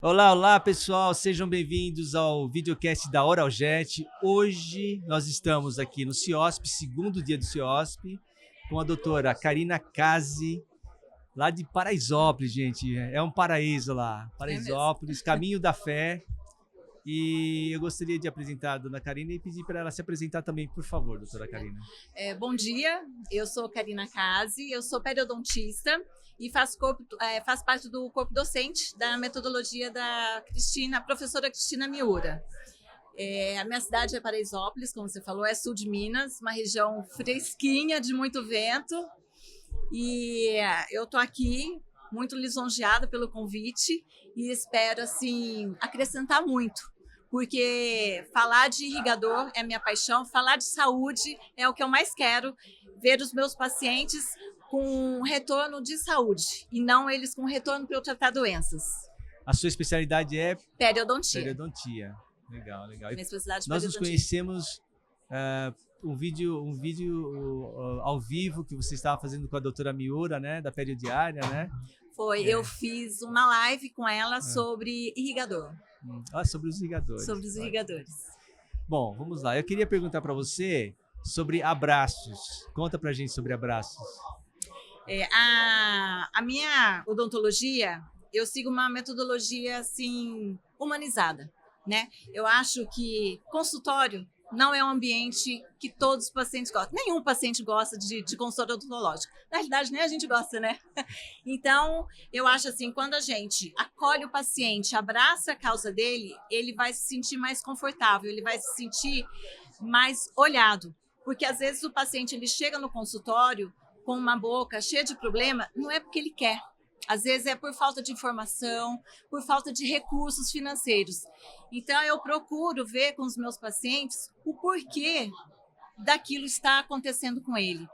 Olá, olá pessoal, sejam bem-vindos ao videocast da Oraljet. Hoje nós estamos aqui no CIOSP, segundo dia do CIOSP, com a doutora Karina Kazi, lá de Paraisópolis, gente. É um paraíso lá, Paraisópolis, Caminho da Fé. E eu gostaria de apresentar a dona Karina e pedir para ela se apresentar também, por favor, doutora Karina. Bom dia, eu sou Karina Kazi, eu sou periodontista e faço parte do corpo docente da metodologia da professora Cristina Miura. A minha cidade é Paraisópolis, como você falou, é sul de Minas, uma região fresquinha, de muito vento. E eu estou aqui muito lisonjeada pelo convite e espero assim acrescentar muito, porque falar de irrigador é minha paixão, falar de saúde é o que eu mais quero, ver os meus pacientes com retorno de saúde e não eles com retorno para eu tratar doenças. A sua especialidade é periodontia. Periodontia. Legal, legal. Minha especialidade é Nós nos periodontia. conhecemos um vídeo ao vivo que você estava fazendo com a doutora Miura, né, da Periodiária, né? Foi, eu fiz uma live com ela sobre irrigador. Sobre os irrigadores. Sobre os irrigadores. Bom, vamos lá. Eu queria perguntar para você sobre abraços. Conta pra gente sobre abraços. A minha odontologia, eu sigo uma metodologia assim humanizada, né? Eu acho que consultório não é um ambiente que todos os pacientes gostam. Nenhum paciente gosta de consultório odontológico. Na realidade, nem a gente gosta, né? Então, eu acho assim, quando a gente acolhe o paciente, abraça a causa dele, ele vai se sentir mais confortável, ele vai se sentir mais olhado. Porque, às vezes, o paciente ele chega no consultório com uma boca cheia de problema, não é porque ele quer. Às vezes é por falta de informação, por falta de recursos financeiros. Então, eu procuro ver com os meus pacientes o porquê daquilo está acontecendo com ele.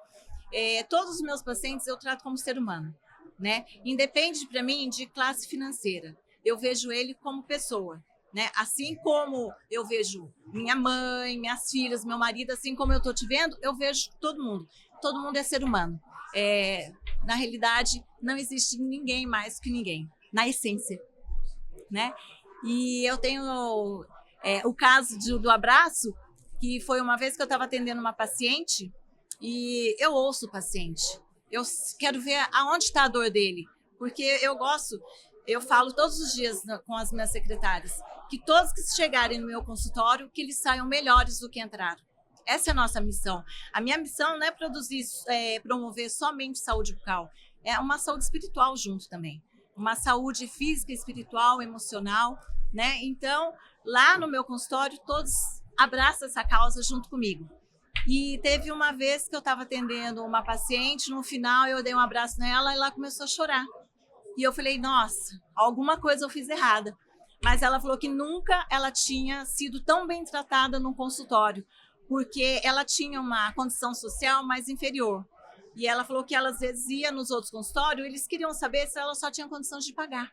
Todos os meus pacientes eu trato como ser humano, né? Independe para mim de classe financeira. Eu vejo ele como pessoa, né? Assim como eu vejo minha mãe, minhas filhas, meu marido, assim como eu estou te vendo, eu vejo todo mundo. Todo mundo é ser humano. Na realidade, não existe ninguém mais que ninguém, na essência, né? E eu tenho o caso do abraço, que foi uma vez que eu estava atendendo uma paciente e eu ouço o paciente. Eu quero ver aonde está a dor dele, porque eu falo todos os dias com as minhas secretárias, que todos que chegarem no meu consultório, que eles saiam melhores do que entraram. Essa é a nossa missão. A minha missão não é promover somente saúde bucal, é uma saúde espiritual junto também. Uma saúde física, espiritual, emocional, né? Então, lá no meu consultório, todos abraçam essa causa junto comigo. E teve uma vez que eu estava atendendo uma paciente, no final eu dei um abraço nela e ela começou a chorar. E eu falei, nossa, alguma coisa eu fiz errada. Mas ela falou que nunca ela tinha sido tão bem tratada num consultório, porque ela tinha uma condição social mais inferior. E ela falou que ela às vezes ia nos outros consultórios, eles queriam saber se ela só tinha condições de pagar.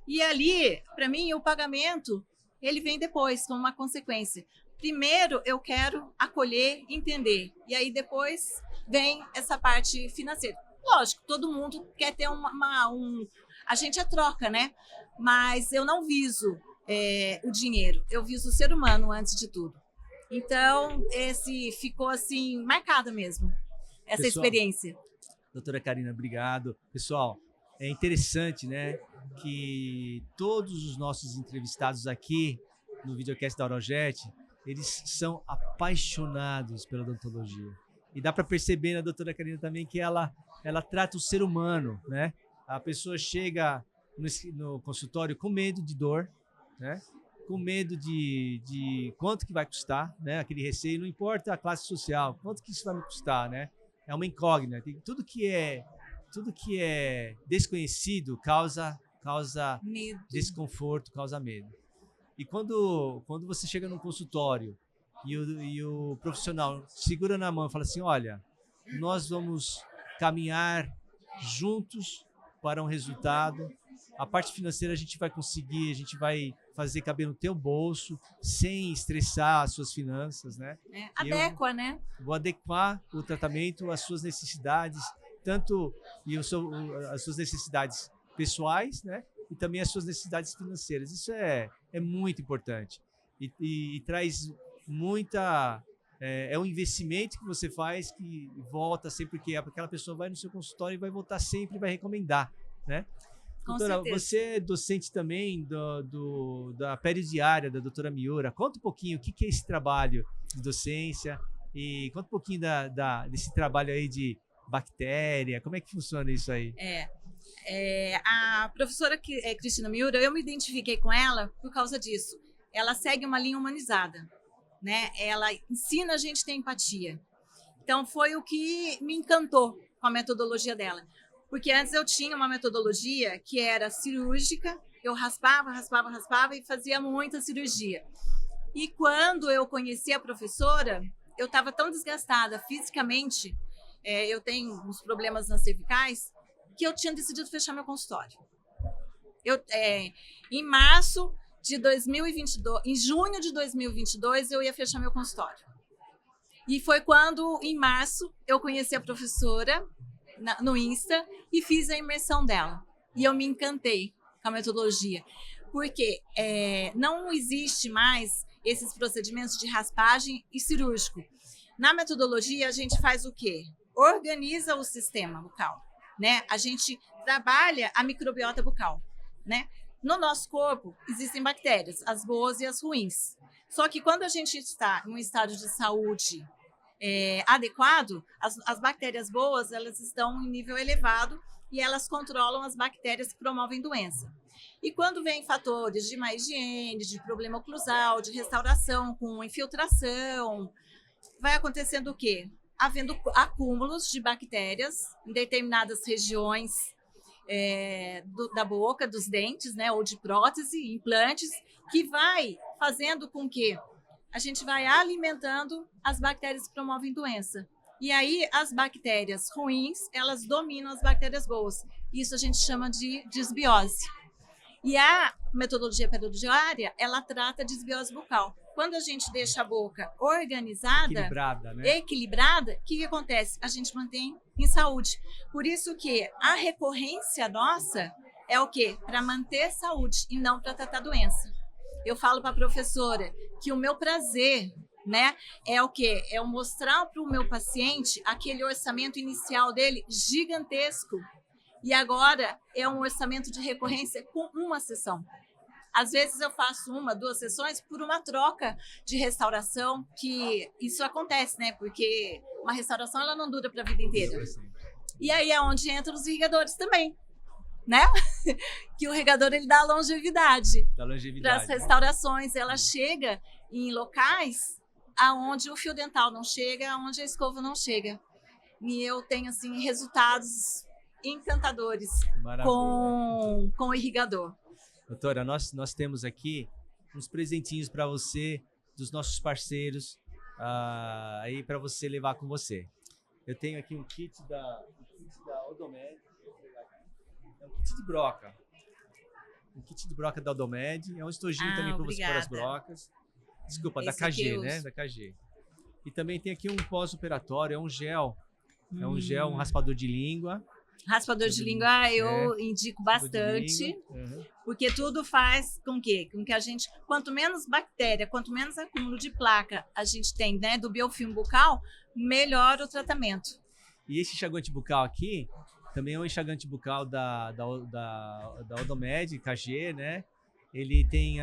E ali, para mim, o pagamento, ele vem depois, como uma consequência. Primeiro, eu quero acolher, entender. E aí depois vem essa parte financeira. Lógico, todo mundo quer ter a gente é troca, né? Mas eu não viso o dinheiro, eu viso o ser humano antes de tudo. Então, esse ficou assim, marcado mesmo, essa experiência. Doutora Karina, obrigado. Pessoal, é interessante, né, que todos os nossos entrevistados aqui no videocast da Oraljet, eles são apaixonados pela odontologia. E dá para perceber na doutora Karina também que ela trata o ser humano, né? A pessoa chega no consultório com medo de dor, né? Com medo de quanto que vai custar, né? Aquele receio, não importa a classe social, quanto que isso vai me custar, né? É uma incógnita. Tudo que é desconhecido causa medo. Desconforto, causa medo. E quando você chega num consultório e o profissional segura na mão e fala assim, olha, nós vamos caminhar juntos para um resultado. A parte financeira a gente vai conseguir, a gente vai fazer caber no teu bolso, sem estressar as suas finanças, né? Adequa, né? Vou adequar o tratamento às suas necessidades, as suas necessidades pessoais, né? e também as suas necessidades financeiras. Isso é muito importante e traz muita... É um investimento que você faz que volta sempre, porque aquela pessoa vai no seu consultório e vai voltar sempre e vai recomendar, né? Com Doutora, certeza. você é docente também da periodiária da doutora Miura. Conta um pouquinho o que é esse trabalho de docência e conta um pouquinho desse trabalho aí de bactéria. Como é que funciona isso aí? A professora Cristina Miura, eu me identifiquei com ela por causa disso. Ela segue uma linha humanizada, né? Ela ensina a gente a ter empatia. Então, foi o que me encantou com a metodologia dela. Porque antes eu tinha uma metodologia que era cirúrgica, eu raspava e fazia muita cirurgia. E quando eu conheci a professora, eu estava tão desgastada fisicamente, eu tenho uns problemas nas cervicais, que eu tinha decidido fechar meu consultório. Em março de 2022, em junho de 2022, eu ia fechar meu consultório. E foi quando, em março, eu conheci a professora no Insta e fiz a imersão dela. E eu me encantei com a metodologia, porque não existe mais esses procedimentos de raspagem e cirúrgico. Na metodologia, a gente faz o quê? Organiza o sistema bucal, né? A gente trabalha a microbiota bucal, né? No nosso corpo, existem bactérias, as boas e as ruins. Só que quando a gente está em um estado de saúde adequado, as bactérias boas, elas estão em nível elevado e elas controlam as bactérias que promovem doença. E quando vem fatores de má higiene, de problema oclusal, de restauração com infiltração, vai acontecendo o quê? Havendo acúmulos de bactérias em determinadas regiões da boca, dos dentes, né, ou de prótese, implantes, que vai fazendo com que a gente vai alimentando as bactérias que promovem doença. E aí, as bactérias ruins, elas dominam as bactérias boas. Isso a gente chama de desbiose. E a metodologia periodiária, ela trata a desbiose bucal. Quando a gente deixa a boca organizada, equilibrada, o que acontece? A gente mantém em saúde. Por isso que a recorrência nossa é o quê? Para manter saúde e não para tratar doença. Eu falo para a professora que o meu prazer, né, é o quê? É eu mostrar para o meu paciente aquele orçamento inicial dele gigantesco. E agora é um orçamento de recorrência com uma sessão. Às vezes eu faço 1, 2 sessões por uma troca de restauração, que isso acontece, né? Porque uma restauração ela não dura para a vida inteira. E aí é onde entram os irrigadores também, né? Que o irrigador ele dá longevidade. Para as restaurações. Ela chega em locais aonde o fio dental não chega, aonde a escova não chega. E eu tenho assim resultados encantadores com o irrigador. Doutora, nós temos aqui uns presentinhos para você, dos nossos parceiros, aí para você levar com você. Eu tenho aqui um kit da Odomed, é um kit de broca. Um kit de broca da Odomed, é um estojinho também para você pôr as brocas. Desculpa, da KG, né? Da KG. E também tem aqui um pós-operatório, é um gel. É um gel, um raspador de língua. Raspador de língua eu indico bastante, porque tudo faz com que a gente, quanto menos bactéria, quanto menos acúmulo de placa a gente tem, né, do biofilme bucal, melhor o tratamento. E esse enxaguante bucal aqui, também é um enxaguante bucal da Odomed, KG, né? Ele tem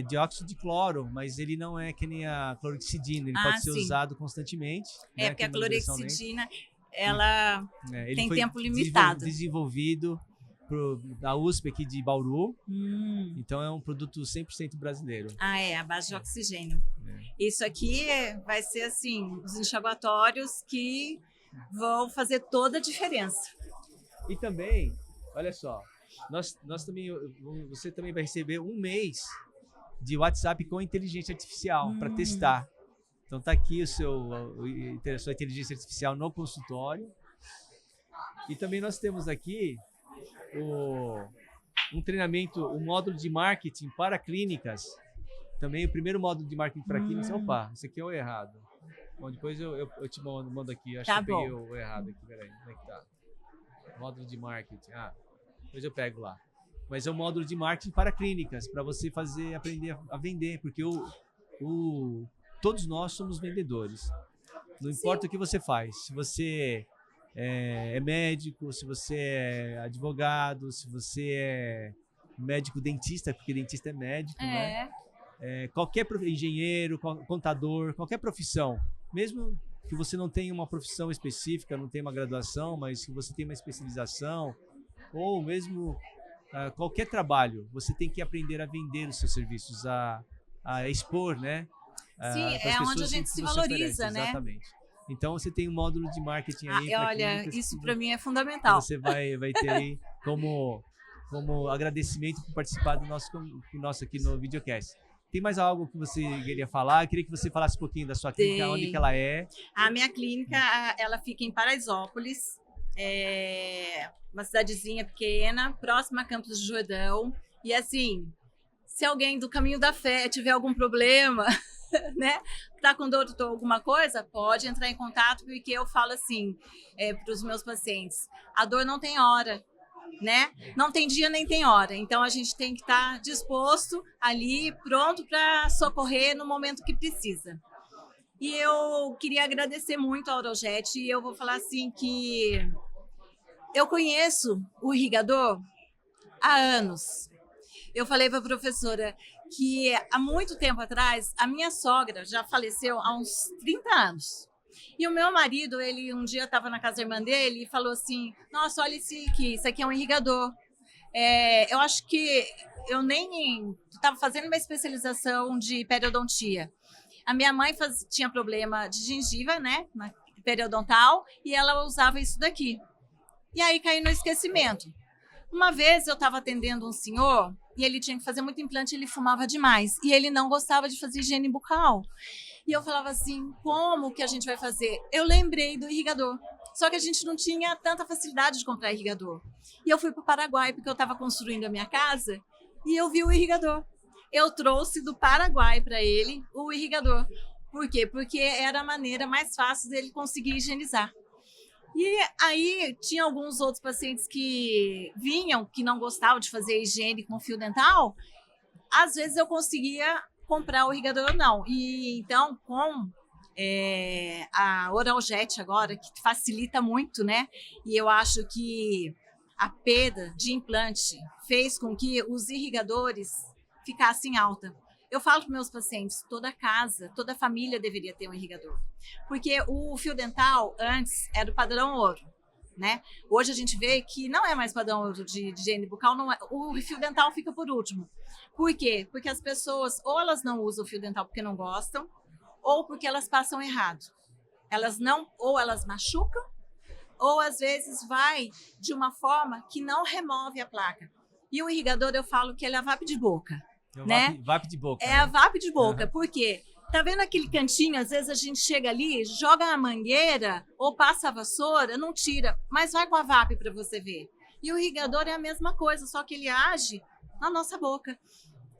dióxido de cloro, mas ele não é que nem a clorexidina, ele pode ser usado constantemente. Né, porque a clorexidina... ela tem tempo limitado. Desenvolvido da USP aqui de Bauru. Então é um produto 100% brasileiro. A base de oxigênio. Isso aqui vai ser assim, os enxaguatórios que vão fazer toda a diferença. E também, olha só, nós também, você também vai receber 1 mês de WhatsApp com inteligência artificial para testar. Então tá aqui a sua inteligência artificial no consultório. E também nós temos aqui um treinamento, um módulo de marketing para clínicas. Também o primeiro módulo de marketing para clínicas. Opa, esse aqui é o errado. Bom, depois eu te mando aqui. Acho que eu peguei o errado aqui. Peraí, como é que tá? Módulo de marketing. Depois eu pego lá. mas é um módulo de marketing para clínicas, para você aprender a vender, porque todos nós somos vendedores. Não importa o que você faz, se você é médico, se você é advogado, se você é médico dentista, porque dentista é médico, né? Qualquer engenheiro, contador, qualquer profissão, mesmo que você não tenha uma profissão específica, não tenha uma graduação, mas que você tenha uma especialização, ou mesmo qualquer trabalho, você tem que aprender a vender os seus serviços, a expor, né? Sim, é onde a gente se valoriza, oferece, né? Exatamente. Então, você tem um módulo de marketing aí. Olha, isso para mim é fundamental. Você vai ter aí como agradecimento por participar do nosso aqui no videocast. Tem mais algo que você queria falar? Eu queria que você falasse um pouquinho da sua clínica, onde que ela é. A minha clínica, ela fica em Paraisópolis, uma cidadezinha pequena, próxima a Campos do Jordão. E assim, se alguém do Caminho da Fé tiver algum problema, né, tá com dor ou alguma coisa, pode entrar em contato, porque eu falo assim para os meus pacientes, a dor não tem hora, né? Não tem dia nem tem hora, então a gente tem que estar disposto ali, pronto para socorrer no momento que precisa. E eu queria agradecer muito a Orojet, e eu vou falar assim que eu conheço o irrigador há anos. Eu falei para a professora que há muito tempo atrás, a minha sogra já faleceu há uns 30 anos. E o meu marido, ele um dia estava na casa da irmã dele e falou assim, nossa, olha isso aqui é um irrigador. Eu acho que eu nem estava fazendo uma especialização de periodontia. A minha mãe tinha problema de gengiva, né, periodontal, e ela usava isso daqui. E aí caiu no esquecimento. Uma vez eu estava atendendo um senhor e ele tinha que fazer muito implante, ele fumava demais e ele não gostava de fazer higiene bucal. E eu falava assim, como que a gente vai fazer? Eu lembrei do irrigador, só que a gente não tinha tanta facilidade de comprar irrigador. E eu fui para o Paraguai porque eu estava construindo a minha casa e eu vi o irrigador. Eu trouxe do Paraguai para ele o irrigador. Por quê? Porque era a maneira mais fácil dele conseguir higienizar. E aí tinha alguns outros pacientes que vinham, que não gostavam de fazer higiene com fio dental. Às vezes eu conseguia comprar o irrigador ou não. E então, com a Oraljet agora, que facilita muito, né? E eu acho que a perda de implante fez com que os irrigadores ficassem alta. Eu falo para meus pacientes, toda casa, toda família deveria ter um irrigador. Porque o fio dental, antes, era o padrão ouro, né? Hoje a gente vê que não é mais padrão ouro de higiene bucal, não é, o fio dental fica por último. Por quê? Porque as pessoas, ou elas não usam o fio dental porque não gostam, ou porque elas passam errado. Ou elas machucam, ou às vezes vai de uma forma que não remove a placa. E o irrigador, eu falo que ele é a VAP de boca. Né? VAP de boca. É a VAP de boca, porque tá vendo aquele cantinho, às vezes a gente chega ali, joga a mangueira ou passa a vassoura, não tira, mas vai com a VAP para você ver. E o irrigador é a mesma coisa, só que ele age na nossa boca.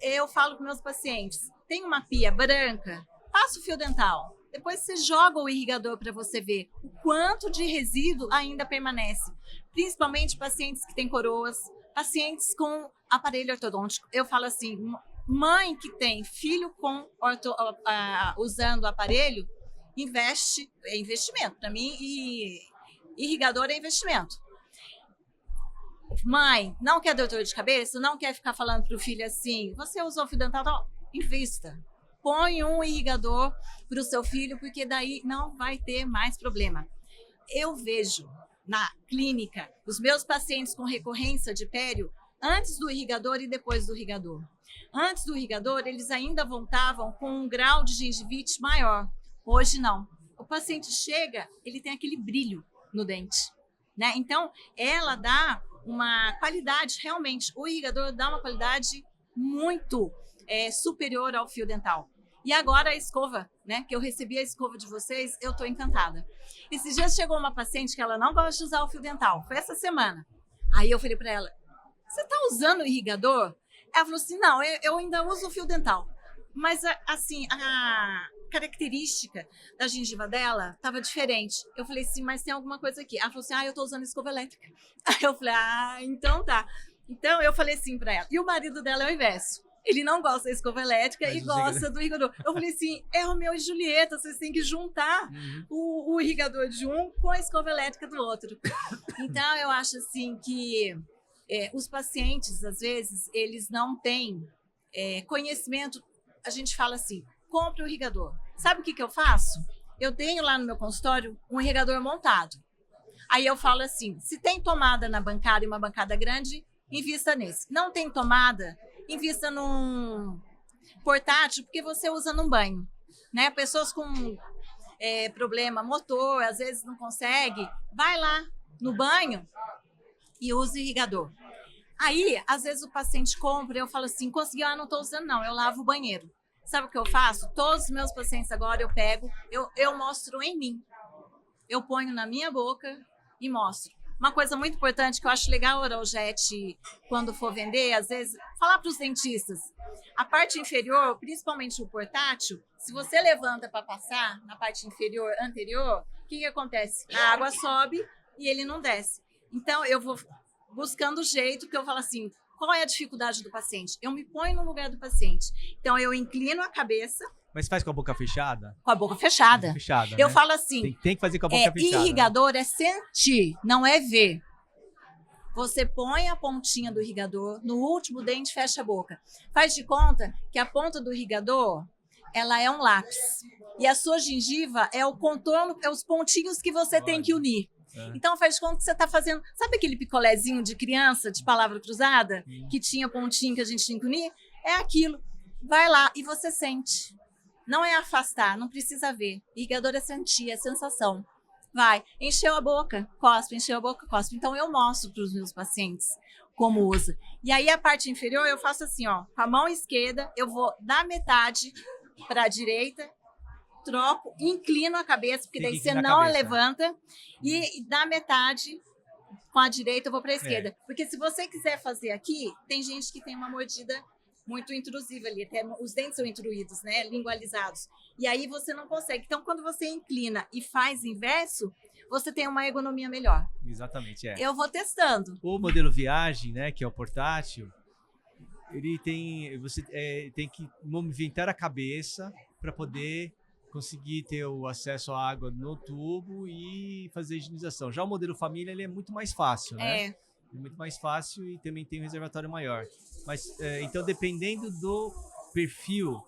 Eu falo com meus pacientes, tem uma pia branca, passa o fio dental, depois você joga o irrigador para você ver o quanto de resíduo ainda permanece, principalmente pacientes que têm coroas, pacientes com aparelho ortodôntico. Eu falo assim, mãe que tem filho usando aparelho, é investimento. Para mim, e irrigador é investimento. Mãe, não quer dor de cabeça? Não quer ficar falando para o filho assim, você usou fio dental? Não, invista. Põe um irrigador para o seu filho, porque daí não vai ter mais problema. Eu vejo na clínica os meus pacientes com recorrência de pério antes do irrigador e depois do irrigador. Antes do irrigador, eles ainda voltavam com um grau de gengivite maior. Hoje, não. O paciente chega, ele tem aquele brilho no dente, né? Então, ela dá uma qualidade, realmente, o irrigador dá uma qualidade muito superior ao fio dental. E agora a escova, né? Que eu recebi a escova de vocês, eu estou encantada. Esses dias chegou uma paciente que ela não gosta de usar o fio dental. Foi essa semana. Aí eu falei para ela, você está usando o irrigador? Ela falou assim, não, eu ainda uso o fio dental. Mas, assim, a característica da gengiva dela estava diferente. Eu falei assim, mas tem alguma coisa aqui. Ela falou assim, eu estou usando escova elétrica. Aí eu falei, então tá. Então, eu falei assim para ela. E o marido dela é o inverso. Ele não gosta da escova elétrica e gosta do irrigador. Eu falei assim, é Romeu e Julieta, vocês têm que juntar o irrigador de um com a escova elétrica do outro. Então, eu acho assim que os pacientes, às vezes, eles não têm conhecimento. A gente fala assim, compre o irrigador. Sabe o que eu faço? Eu tenho lá no meu consultório um irrigador montado. Aí eu falo assim, se tem tomada na bancada e uma bancada grande, invista nesse. Não tem tomada, invista num portátil, porque você usa num banho, né? Pessoas com problema motor, às vezes não consegue, vai lá no banho e usa o irrigador. Aí, às vezes o paciente compra, eu falo assim, conseguiu? Não estou usando não, eu lavo o banheiro. Sabe o que eu faço? Todos os meus pacientes agora eu pego, eu mostro em mim. Eu ponho na minha boca e mostro. Uma coisa muito importante que eu acho legal a Oraljet, quando for vender, às vezes, falar para os dentistas, a parte inferior, principalmente o portátil, se você levanta para passar na parte inferior, anterior, o que acontece? A água sobe e ele não desce. Então, eu vou buscando o jeito que eu falo assim, qual é a dificuldade do paciente? Eu me ponho no lugar do paciente. Então, eu inclino a cabeça. Mas faz com a boca fechada? Com a boca fechada. Eu falo assim, tem que fazer com a boca fechada. Irrigador é sentir, não é ver. Você põe a pontinha do irrigador, no último dente fecha a boca. Faz de conta que a ponta do irrigador, ela é um lápis. E a sua gengiva é o contorno, é os pontinhos que você tem que unir. Então faz de conta que você está fazendo... Sabe aquele picolézinho de criança, de palavra cruzada? Que tinha pontinho que a gente tinha que unir? É aquilo. Vai lá e você sente. Não é afastar, não precisa ver. Irrigador é sentir, é sensação. Vai, encheu a boca, cospe, encheu a boca, cospe. Então, eu mostro para os meus pacientes como usa. E aí, a parte inferior, eu faço assim, ó, com a mão esquerda, eu vou da metade para a direita, troco, inclino a cabeça, porque daí você não levanta, e da metade com a direita eu vou para a esquerda. Porque se você quiser fazer aqui, tem gente que tem uma mordida muito intrusiva ali, até os dentes são intruídos, né, lingualizados. E aí você não consegue. Então, quando você inclina e faz inverso, você tem uma ergonomia melhor. Exatamente, Eu vou testando. O modelo viagem, né, que é o portátil, ele tem, você tem que movimentar a cabeça para poder conseguir ter o acesso à água no tubo e fazer a higienização. Já o modelo família, ele é muito mais fácil, né? É muito mais fácil e também tem um reservatório maior. Mas, então, dependendo do perfil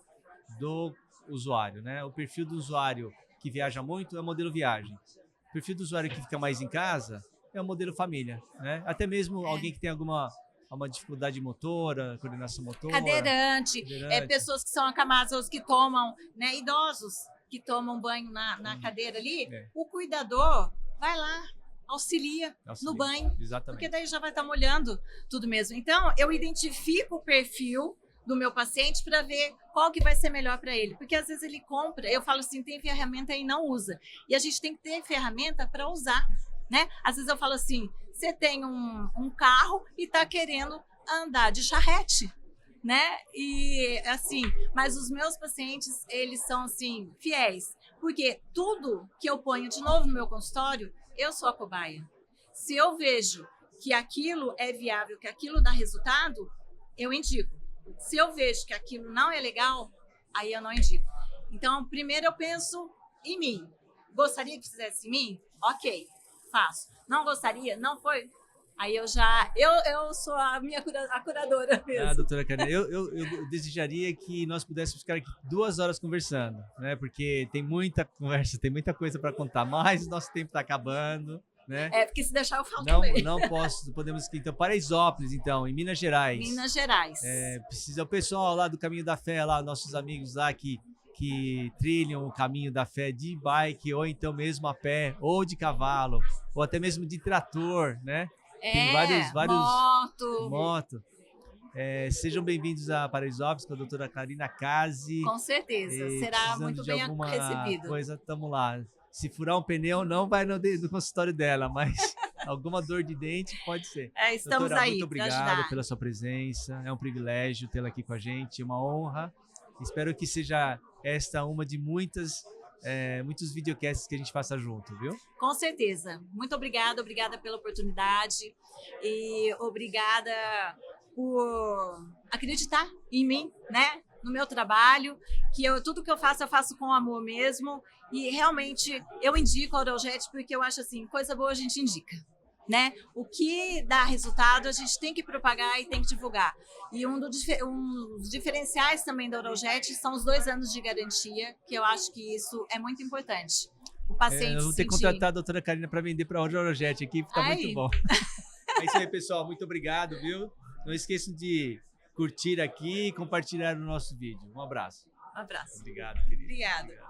do usuário, né? O perfil do usuário que viaja muito é o modelo viagem. O perfil do usuário que fica mais em casa é o modelo família, né? Até mesmo alguém que tem alguma dificuldade motora, coordenação motora. Cadeirante. Pessoas que são acamadas, que tomam, né? Idosos que tomam banho na cadeira ali. O cuidador vai lá, auxilia no banho, exatamente. Porque daí já vai estar molhando tudo mesmo. Então, eu identifico o perfil do meu paciente para ver qual que vai ser melhor para ele. Porque às vezes ele compra, eu falo assim, tem ferramenta e não usa. E a gente tem que ter ferramenta para usar, né? Às vezes eu falo assim, você tem um carro e está querendo andar de charrete, né? E assim, mas os meus pacientes, eles são assim, fiéis. Porque tudo que eu ponho de novo no meu consultório, eu sou a cobaia. Se eu vejo que aquilo é viável, que aquilo dá resultado, eu indico. Se eu vejo que aquilo não é legal, aí eu não indico. Então, primeiro eu penso em mim. Gostaria que fizesse em mim? Ok, faço. Não gostaria? Não foi? Aí eu sou a minha curadora mesmo. Doutora Karina, eu desejaria que nós pudéssemos ficar aqui 2 horas conversando, né? Porque tem muita conversa, tem muita coisa para contar, mas o nosso tempo está acabando, né? Porque se deixar eu falo também. Não podemos ir. Então, Paraisópolis, então, em Minas Gerais. Minas Gerais. Precisa o pessoal lá do Caminho da Fé, lá, nossos amigos lá que trilham o Caminho da Fé de bike, ou então mesmo a pé, ou de cavalo, ou até mesmo de trator, né? Tem vários moto. Sejam bem-vindos a Paraisópolis com a doutora Karina Casi. Com certeza, será muito bem recebido. Coisa, tamo lá. Se furar um pneu, não vai no consultório dela, mas alguma dor de dente pode ser. Estamos doutora, aí. Muito obrigado pela sua presença. É um privilégio tê-la aqui com a gente, uma honra. Espero que seja esta uma de muitas muitos videocasts que a gente faça junto, viu? Com certeza. Muito obrigada pela oportunidade e obrigada por acreditar em mim, né? No meu trabalho, tudo que eu faço com amor mesmo e realmente eu indico a Auraljet porque eu acho assim, coisa boa a gente indica. Né? O que dá resultado a gente tem que propagar e tem que divulgar. E um dos diferenciais também da Auraljet são os 2 anos de garantia, que eu acho que isso é muito importante. O paciente eu vou ter que contratar a doutora Karina para vender para a Auraljet aqui, fica muito bom. É isso aí, pessoal. Muito obrigado, viu? Não esqueçam de curtir aqui e compartilhar o nosso vídeo. Um abraço. Um abraço. Obrigado, querido. Obrigada.